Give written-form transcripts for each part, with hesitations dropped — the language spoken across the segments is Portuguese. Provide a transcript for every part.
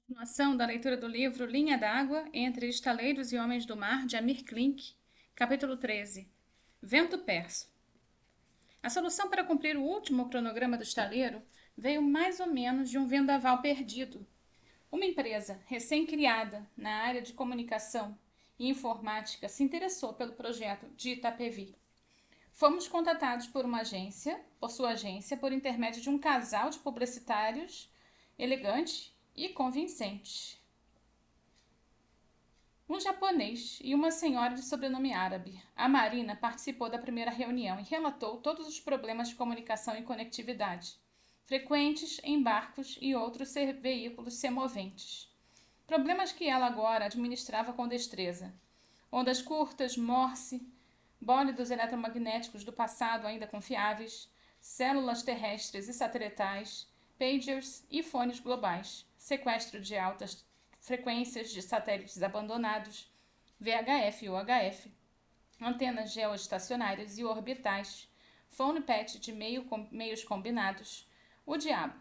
Continuação da leitura do livro Linha d'Água entre Estaleiros e Homens do Mar, de Amir Klink, capítulo 13. Vento Perso. A solução para cumprir o último cronograma do estaleiro veio mais ou menos de um vendaval perdido. Uma empresa recém-criada na área de comunicação e informática se interessou pelo projeto de Itapevi. Fomos contatados por sua agência, por intermédio de um casal de publicitários elegante e convincente. Um japonês e uma senhora de sobrenome árabe. A Marina participou da primeira reunião e relatou todos os problemas de comunicação e conectividade, frequentes em barcos e outros veículos semoventes. Problemas que ela agora administrava com destreza. Ondas curtas, Morse, bólidos eletromagnéticos do passado ainda confiáveis, células terrestres e satelitais, pagers e fones globais, sequestro de altas frequências de satélites abandonados, VHF e UHF, antenas geoestacionárias e orbitais, phone patch de meios combinados, o diabo.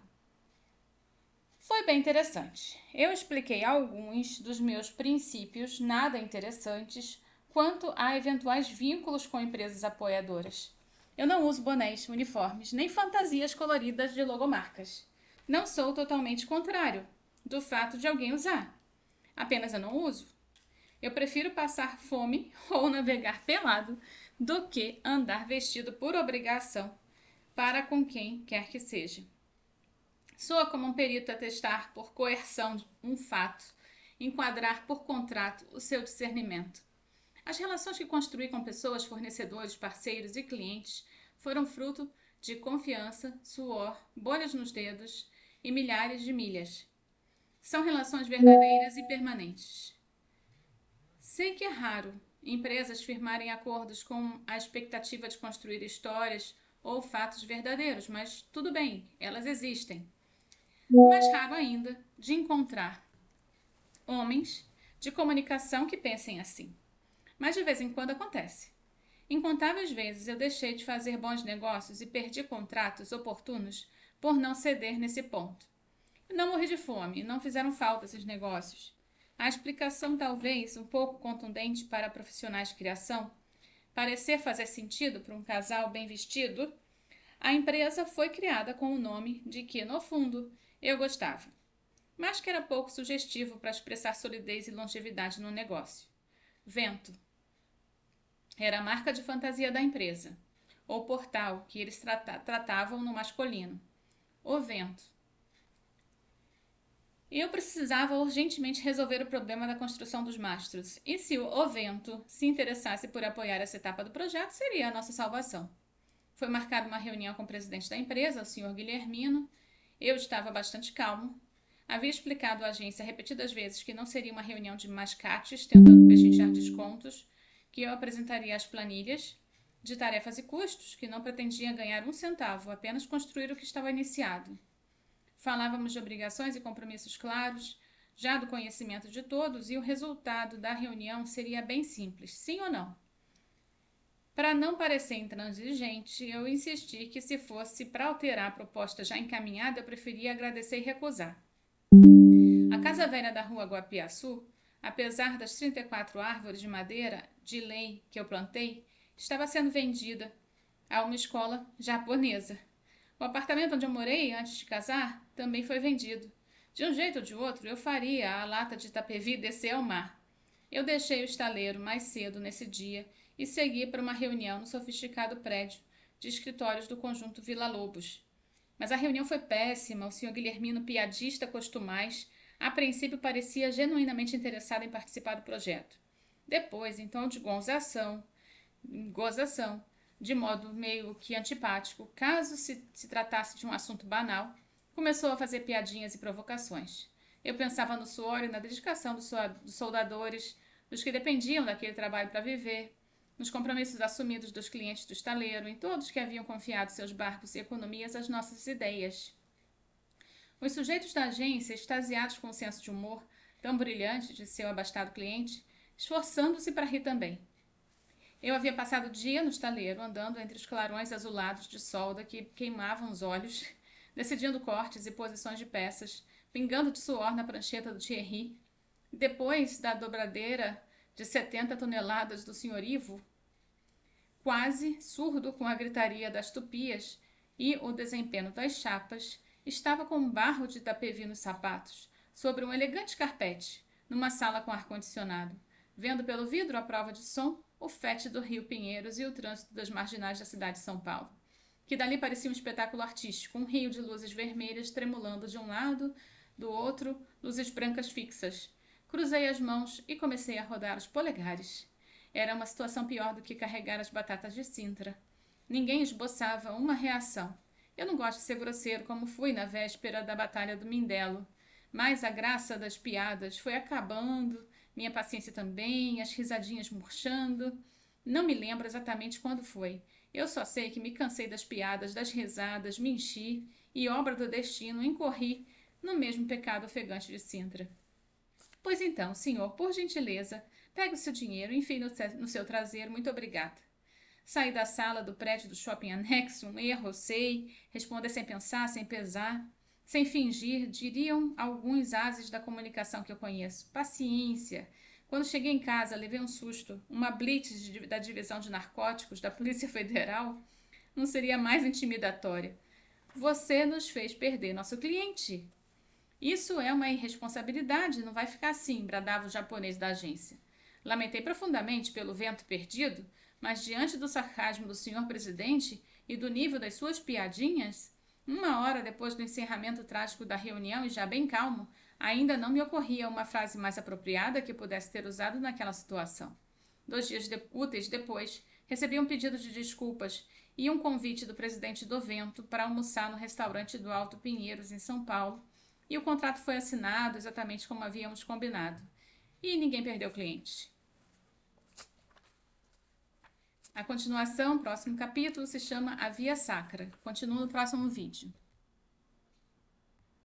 Foi bem interessante. Eu expliquei alguns dos meus princípios nada interessantes quanto a eventuais vínculos com empresas apoiadoras. Eu não uso bonés, uniformes, nem fantasias coloridas de logomarcas. Não sou totalmente contrário do fato de alguém usar. Apenas eu não uso. Eu prefiro passar fome ou navegar pelado do que andar vestido por obrigação para com quem quer que seja. Soa como um perito atestar por coerção um fato, enquadrar por contrato o seu discernimento. As relações que construí com pessoas, fornecedores, parceiros e clientes foram fruto de confiança, suor, bolhas nos dedos e milhares de milhas. São relações verdadeiras e permanentes. Sei que é raro empresas firmarem acordos com a expectativa de construir histórias ou fatos verdadeiros, mas tudo bem, elas existem. Mais raro ainda de encontrar homens de comunicação que pensem assim. Mas de vez em quando acontece. Incontáveis vezes eu deixei de fazer bons negócios e perdi contratos oportunos por não ceder nesse ponto. Não morri de fome, não fizeram falta esses negócios. A explicação, talvez um pouco contundente para profissionais de criação, parecer fazer sentido para um casal bem vestido, a empresa foi criada com o nome de que, no fundo, eu gostava, mas que era pouco sugestivo para expressar solidez e longevidade no negócio. Vento. Era a marca de fantasia da empresa, ou portal que eles tratavam no masculino. O vento. Eu precisava urgentemente resolver o problema da construção dos mastros, e se o vento se interessasse por apoiar essa etapa do projeto, seria a nossa salvação. Foi marcada uma reunião com o presidente da empresa, o Sr. Guilhermino. Eu estava bastante calmo. Havia explicado à agência repetidas vezes que não seria uma reunião de mascates tentando pechinchar descontos, que eu apresentaria as planilhas de tarefas e custos, que não pretendia ganhar um centavo, apenas construir o que estava iniciado. Falávamos de obrigações e compromissos claros, já do conhecimento de todos, e o resultado da reunião seria bem simples, sim ou não. Para não parecer intransigente, eu insisti que se fosse para alterar a proposta já encaminhada, eu preferia agradecer e recusar. A casa velha da rua Guapiaçu, apesar das 34 árvores de madeira de lei que eu plantei, estava sendo vendida a uma escola japonesa. O apartamento onde eu morei antes de casar também foi vendido. De um jeito ou de outro, eu faria a lata de Itapevi descer ao mar. Eu deixei o estaleiro mais cedo nesse dia e segui para uma reunião no sofisticado prédio de escritórios do conjunto Vila Lobos. Mas a reunião foi péssima, o senhor Guilhermino, piadista costumais, a princípio parecia genuinamente interessado em participar do projeto. Depois, em tom de gozação, de modo meio que antipático, caso se tratasse de um assunto banal, começou a fazer piadinhas e provocações. Eu pensava no suor e na dedicação dos soldadores, dos que dependiam daquele trabalho para viver, nos compromissos assumidos dos clientes do estaleiro, em todos que haviam confiado seus barcos e economias às nossas ideias. Os sujeitos da agência, extasiados com o senso de humor tão brilhante de seu abastado cliente, esforçando-se para rir também. Eu havia passado o dia no estaleiro, andando entre os clarões azulados de solda que queimavam os olhos, decidindo cortes e posições de peças, pingando de suor na prancheta do Thierry. Depois da dobradeira de 70 toneladas do Sr. Ivo, quase surdo com a gritaria das tupias e o desempenho das chapas, estava com um barro de tapevi nos sapatos, sobre um elegante carpete, numa sala com ar-condicionado, vendo pelo vidro à prova de som o fétido Rio Pinheiros e o trânsito das marginais da cidade de São Paulo, que dali parecia um espetáculo artístico, um rio de luzes vermelhas tremulando de um lado, do outro, luzes brancas fixas. Cruzei as mãos e comecei a rodar os polegares. Era uma situação pior do que carregar as batatas de Sintra. Ninguém esboçava uma reação. Eu não gosto de ser grosseiro como fui na véspera da Batalha do Mindelo, mas a graça das piadas foi acabando, minha paciência também, as risadinhas murchando. Não me lembro exatamente quando foi. Eu só sei que me cansei das piadas, das risadas, me enchi e, obra do destino, incorri no mesmo pecado ofegante de Sintra. Pois então, senhor, por gentileza, pegue o seu dinheiro e enfie no seu traseiro, muito obrigada. Saí da sala do prédio do shopping anexo, um erro, sei, responder sem pensar, sem pesar, sem fingir, diriam alguns ases da comunicação que eu conheço. Paciência. Quando cheguei em casa, levei um susto, uma blitz da divisão de narcóticos da Polícia Federal não seria mais intimidatória. Você nos fez perder nosso cliente. Isso é uma irresponsabilidade, não vai ficar assim, bradava o japonês da agência. Lamentei profundamente pelo vento perdido, mas diante do sarcasmo do senhor presidente e do nível das suas piadinhas, uma hora depois do encerramento trágico da reunião e já bem calmo, ainda não me ocorria uma frase mais apropriada que pudesse ter usado naquela situação. 2 dias úteis depois, recebi um pedido de desculpas e um convite do presidente do Vento para almoçar no restaurante do Alto Pinheiros, em São Paulo, e o contrato foi assinado exatamente como havíamos combinado. E ninguém perdeu cliente. A continuação, próximo capítulo, se chama A Via Sacra. Continua no próximo vídeo.